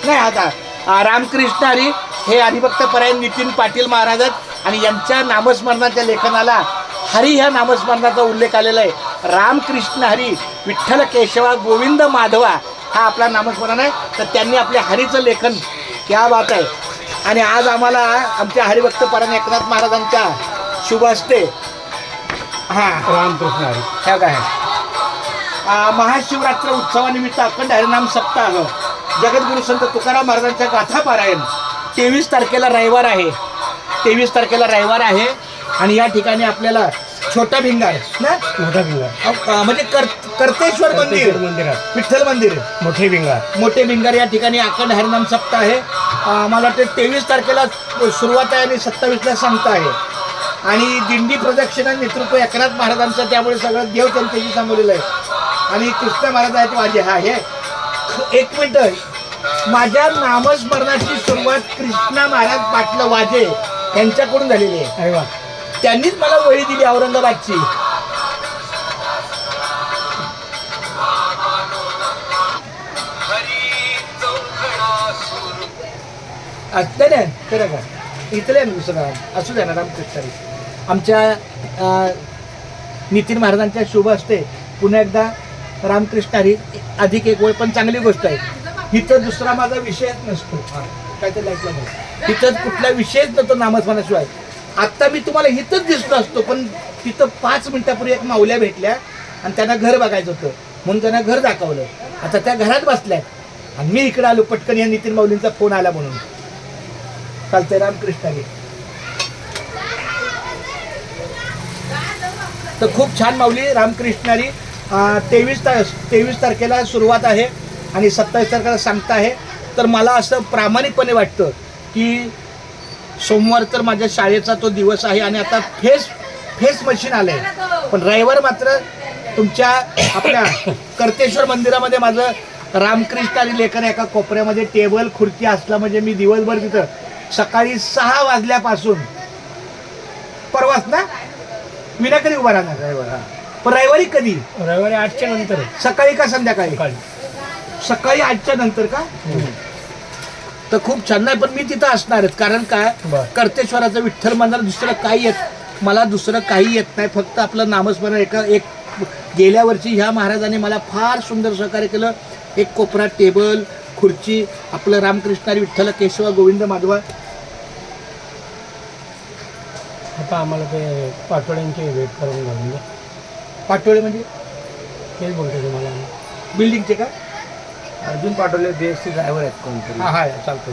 नाही आता रामकृष्ण हरी हे हरिभक्त परायण नितीन पाटील महाराज आहेत आणि यांच्या नामस्मरणाच्या लेखनाला हरी ह्या नामस्मरणाचा उल्लेख आलेला आहे. रामकृष्ण हरी विठ्ठल केशवा गोविंद माधवा हा आपला नामस्मरण आहे. तर त्यांनी आपल्या हरीचं लेखन क्या बात आहे. आणि आज आम्हाला आमच्या हरिभक्त परायण एकनाथ महाराजांच्या शुभ हस्ते हां रामकृष्ण हरी ह्या काय महाशिवरात्र उत्सवानिमित्त अखंड हरिनाम सप्ताह जगद्गुरु संत तुकाराम महाराजांच्या गाथा पारायण 23 तारखेला रविवार आहे. 23 तारखेला रविवार आहे आणि या ठिकाणी आपल्याला छोटा भिंगार ना मोठा भिंगार म्हणजे कर्तेश्वर मंदिर मंदिरात विठ्ठल मंदिर मोठे भिंगार या ठिकाणी अखंड हरिनाम सप्ताह आहे. मला वाटतं 23 तारखेला सुरुवात आहे आणि 27ला सांगता आहे. आणि दिंडी प्रदक्षिणा नेतृत्व एकनाथ महाराजांचं, त्यामुळे सगळं देव त्यांच्याशी सांगवलेलं आहे. आणि कृष्ण महाराज आहेत वाजे. हा हे एक मिनिट, माझ्या नामस्मरणाची सुरुवात कृष्णा महाराज पाटलं वाजे यांच्याकडून झालेली आहे. अरे वा, त्यांनीच मला वही दिली औरंगाबादची. असते ना खरं का इथले दुसरं असू द्या ना रामकृष्ण आमच्या नितीन महाराजांच्या शुभ हस्ते पुन्हा एकदा रामकृष्ण हरी अधिक एक वेळ. पण चांगली गोष्ट आहे, इथं दुसरा माझा विषयच नसतो. काय ते ऐकलं नाही, इथं कुठला विषयच नव्हतो नामस्मरणाशिवाय. आत्ता मी तुम्हाला इथंच दिसलो असतो, पण तिथं 5 मिनिटापूर्वी एक माऊल्या भेटल्या आणि त्यांना घर बघायचं होतं म्हणून त्यांना घर दाखवलं. आता त्या घरात बसल्यात आणि मी इकडे आलो पटकन. या नितीन माऊलींचा फोन आला म्हणून. चालतंय रामकृष्ण हरी. तर खूप छान माऊली रामकृष्ण हरी. 23 तारखेला सुरुवात आहे आणि 27 तारखेला सांगता आहे. तर मला असं प्रामाणिकपणे वाटतं की सोमवार तर माझ्या शाळेचा तो दिवस आहे आणि आता फेस मशीन आलं आहे. पण रविवार मात्र तुमच्या आपल्या कर्तेश्वर मंदिरामध्ये माझं रामकृष्ण हरी लेखन एका कोपऱ्यामध्ये टेबल खुर्ची असला म्हणजे मी दिवसभर तिथं सकाळी 6 वाजल्यापासून परवाच ना विना कधी उभा राहणार रविवार. हा पण रविवारी कधी? रविवारी 8च्या नंतर. सकाळी का संध्याकाळी? सकाळी 8च्या नंतर का? तर खूप छान. नाही पण मी तिथं असणारच. कारण काय, कर्तेश्वराचं विठ्ठल मंदिर दुसरं काही मला दुसरं काही येत नाही. फक्त आपलं नामस्मरण. एक गेल्या वर्षी ह्या महाराजांनी मला फार सुंदर सहकार्य केलं. एक कोपरा टेबल खुर्ची आपलं रामकृष्ण हरी विठ्ठल केशवा गोविंद माधवा. आता आम्हाला ते पाटोळ्यांची भेट करून घालून द्या. पाटोळे म्हणजे तेच बोलतो तुम्हाला बिल्डिंगचे का? अर्जुन पाटोळे BSc ड्रायव्हर आहेत कोणतरी. हा चालतं.